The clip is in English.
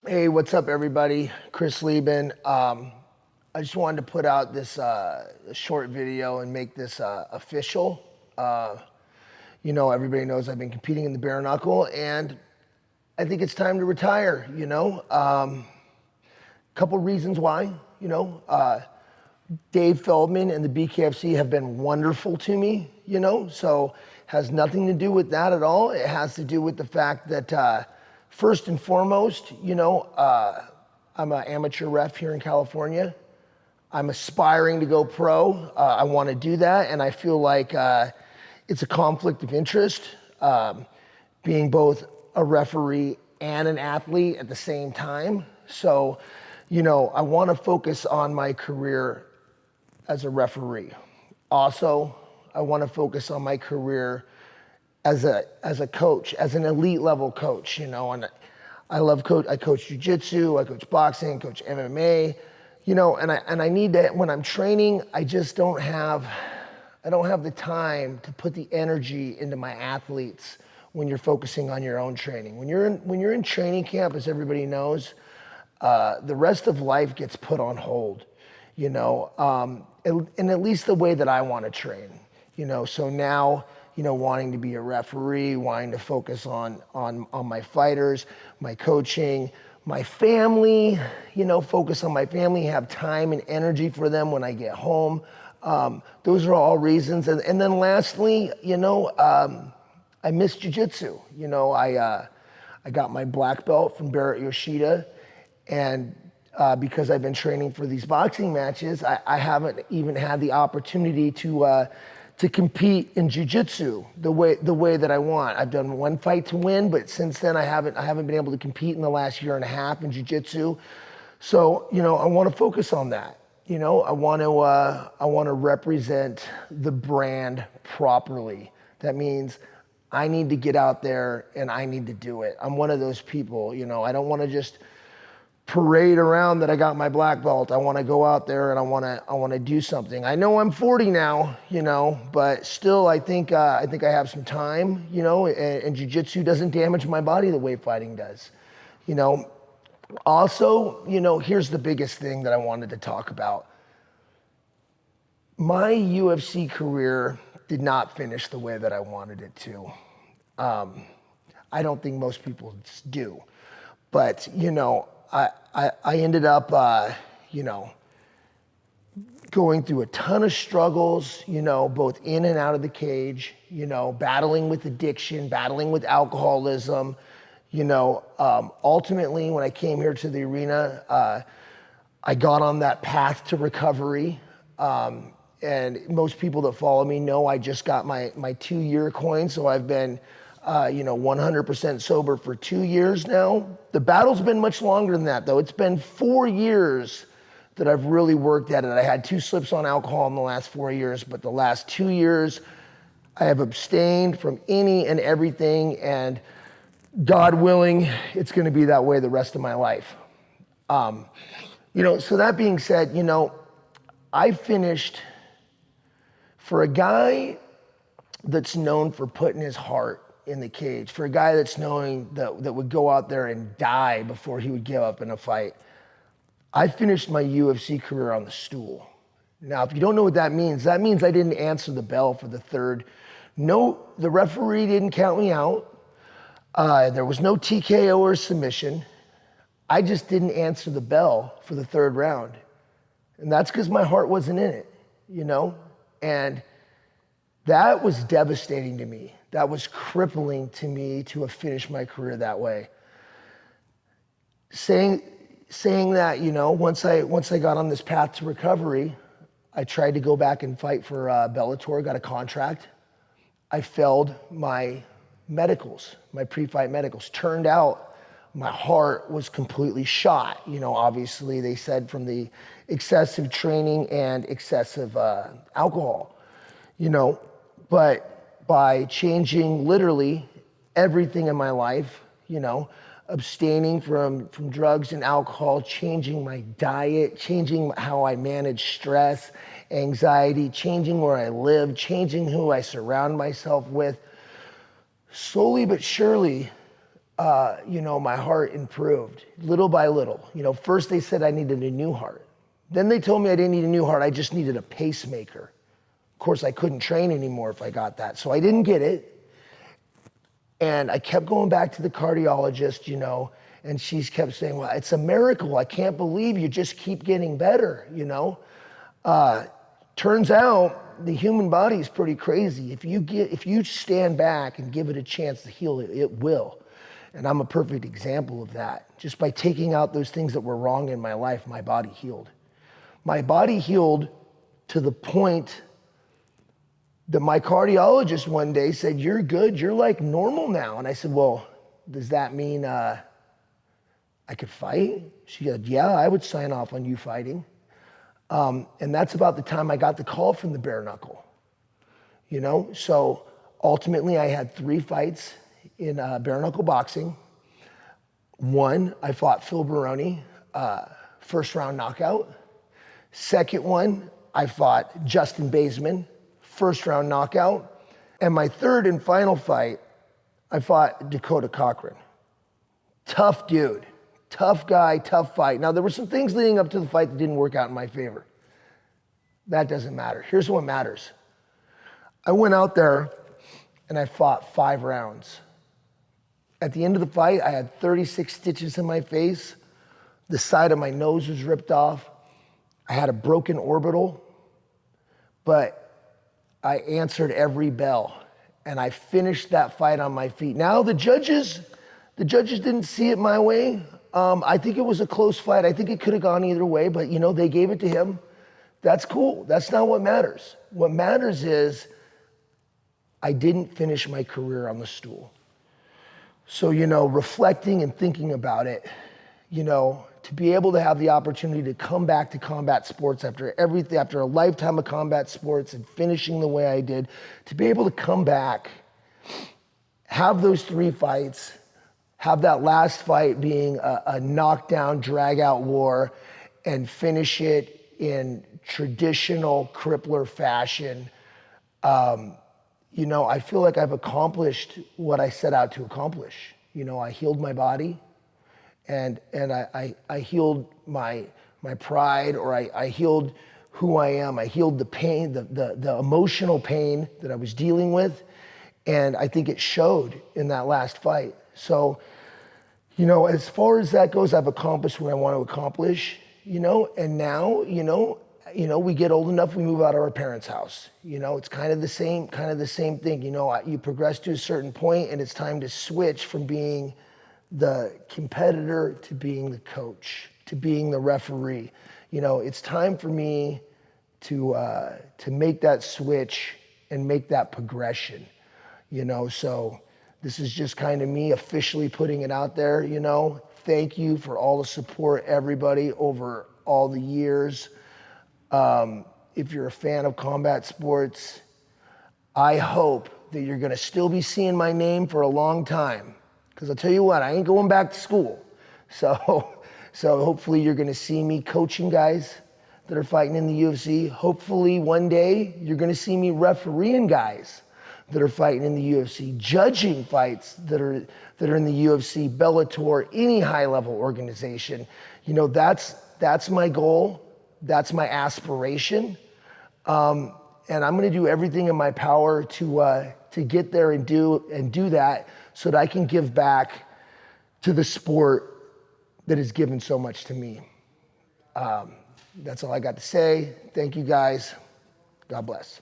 Hey, what's up, everybody? Chris Leben. I just wanted to put out this short video and make this official. Everybody knows I've been competing in the bare knuckle, and I think it's time to retire. Couple reasons why. Dave Feldman and the BKFC have been wonderful to me. So has nothing to do with that at all. It has to do with the fact that. First and foremost, I'm an amateur ref here in California. I'm aspiring to go pro. I want to do that, and I feel like it's a conflict of interest, being both a referee and an athlete at the same time. So, I want to focus on my career as a referee. Also, I want to focus on my career as a coach, as an elite level coach, and I love I coach jiu-jitsu, I coach boxing, coach MMA, and I need to, when I'm training, I don't have the time to put the energy into my athletes when you're focusing on your own training. When you're in training camp, as everybody knows, the rest of life gets put on hold, and at least the way that I want to train, so now, wanting to be a referee, wanting to focus on my fighters, my coaching, my family, focus on my family, have time and energy for them when I get home. Those are all reasons. And then lastly, I miss jiu-jitsu. I got my black belt from Barrett Yoshida, and because I've been training for these boxing matches, I haven't even had the opportunity to compete in jiu-jitsu the way that I want. I've done one fight to win, but since then I haven't been able to compete in the last year and a half in jiu-jitsu. So, I want to focus on that. I want to represent the brand properly. That means I need to get out there and I need to do it. I'm one of those people, I don't want to just parade around that I got my black belt. I want to go out there and I want to do something. I know I'm 40 now, but still I think I have some time, and jiu-jitsu doesn't damage my body the way fighting does. Also, here's the biggest thing that I wanted to talk about. My UFC career did not finish the way that I wanted it to. I don't think most people do, but I ended up, going through a ton of struggles, both in and out of the cage, battling with addiction, battling with alcoholism, ultimately when I came here to the arena, I got on that path to recovery. And most people that follow me know I just got my 2-year coin, so I've been 100% sober for 2 years now. The battle's been much longer than that, though. It's been 4 years that I've really worked at it. I had 2 slips on alcohol in the last 4 years, but the last 2 years, I have abstained from any and everything, and God willing, it's gonna be that way the rest of my life. So that being said, I finished, for a guy that's known for putting his heart in the cage, for a guy that's knowing that would go out there and die before he would give up in a fight, I finished my UFC career on the stool. Now, if you don't know what that means I didn't answer the bell for the third. No, the referee didn't count me out. There was no TKO or submission. I just didn't answer the bell for the third round. And that's because my heart wasn't in it, And that was devastating to me. That was crippling to me to have finished my career that way. Saying that, once I got on this path to recovery, I tried to go back and fight for Bellator, got a contract. I failed my medicals, my pre-fight medicals. Turned out my heart was completely shot. Obviously they said from the excessive training and excessive alcohol, but by changing literally everything in my life, abstaining from drugs and alcohol, changing my diet, changing how I manage stress, anxiety, changing where I live, changing who I surround myself with, slowly but surely, my heart improved little by little. First they said I needed a new heart. Then they told me I didn't need a new heart, I just needed a pacemaker. Of course, I couldn't train anymore if I got that, so I didn't get it. And I kept going back to the cardiologist, and she kept saying, well, it's a miracle. I can't believe you just keep getting better, Turns out the human body is pretty crazy. If you stand back and give it a chance to heal, it will. And I'm a perfect example of that. Just by taking out those things that were wrong in my life, my body healed. My body healed to the point that my cardiologist one day said, you're good, you're like normal now. And I said, well, does that mean I could fight? She said, yeah, I would sign off on you fighting. And that's about the time I got the call from the Bare Knuckle. So ultimately I had 3 fights in Bare Knuckle Boxing. One, I fought Phil Baroni, first round knockout. Second one, I fought Justin Baseman, first round knockout. And my third and final fight, I fought Dakota Cochran. Tough dude, tough guy, tough fight. Now there were some things leading up to the fight that didn't work out in my favor. That doesn't matter. Here's what matters. I went out there and I fought 5 rounds. At the end of the fight, I had 36 stitches in my face. The side of my nose was ripped off. I had a broken orbital, but I answered every bell and I finished that fight on my feet. Now the judges didn't see it my way. I think it was a close fight. I think it could have gone either way, but they gave it to him. That's cool. That's not what matters. What matters is I didn't finish my career on the stool. So, reflecting and thinking about it, to be able to have the opportunity to come back to combat sports after a lifetime of combat sports and finishing the way I did, to be able to come back, have those 3 fights, have that last fight being a knockdown, drag-out war, and finish it in traditional crippler fashion. I feel like I've accomplished what I set out to accomplish. I healed my body. And I healed my pride, or I healed who I am. I healed the pain, the emotional pain that I was dealing with. And I think it showed in that last fight. So, as far as that goes, I've accomplished what I want to accomplish, and now, we get old enough, we move out of our parents' house. It's kind of the same thing. You progress to a certain point and it's time to switch from being the competitor to being the coach, to being the referee. It's time for me to make that switch and make that progression. So this is just kind of me officially putting it out there. Thank you for all the support, everybody, over all the years. If you're a fan of combat sports, I hope that you're gonna still be seeing my name for a long time. Because I'll tell you what, I ain't going back to school. So hopefully you're gonna see me coaching guys that are fighting in the UFC. Hopefully one day you're gonna see me refereeing guys that are fighting in the UFC, judging fights that are in the UFC, Bellator, any high-level organization. That's my goal. That's my aspiration. And I'm gonna do everything in my power to get there and do that, so that I can give back to the sport that has given so much to me. That's all I got to say. Thank you guys. God bless.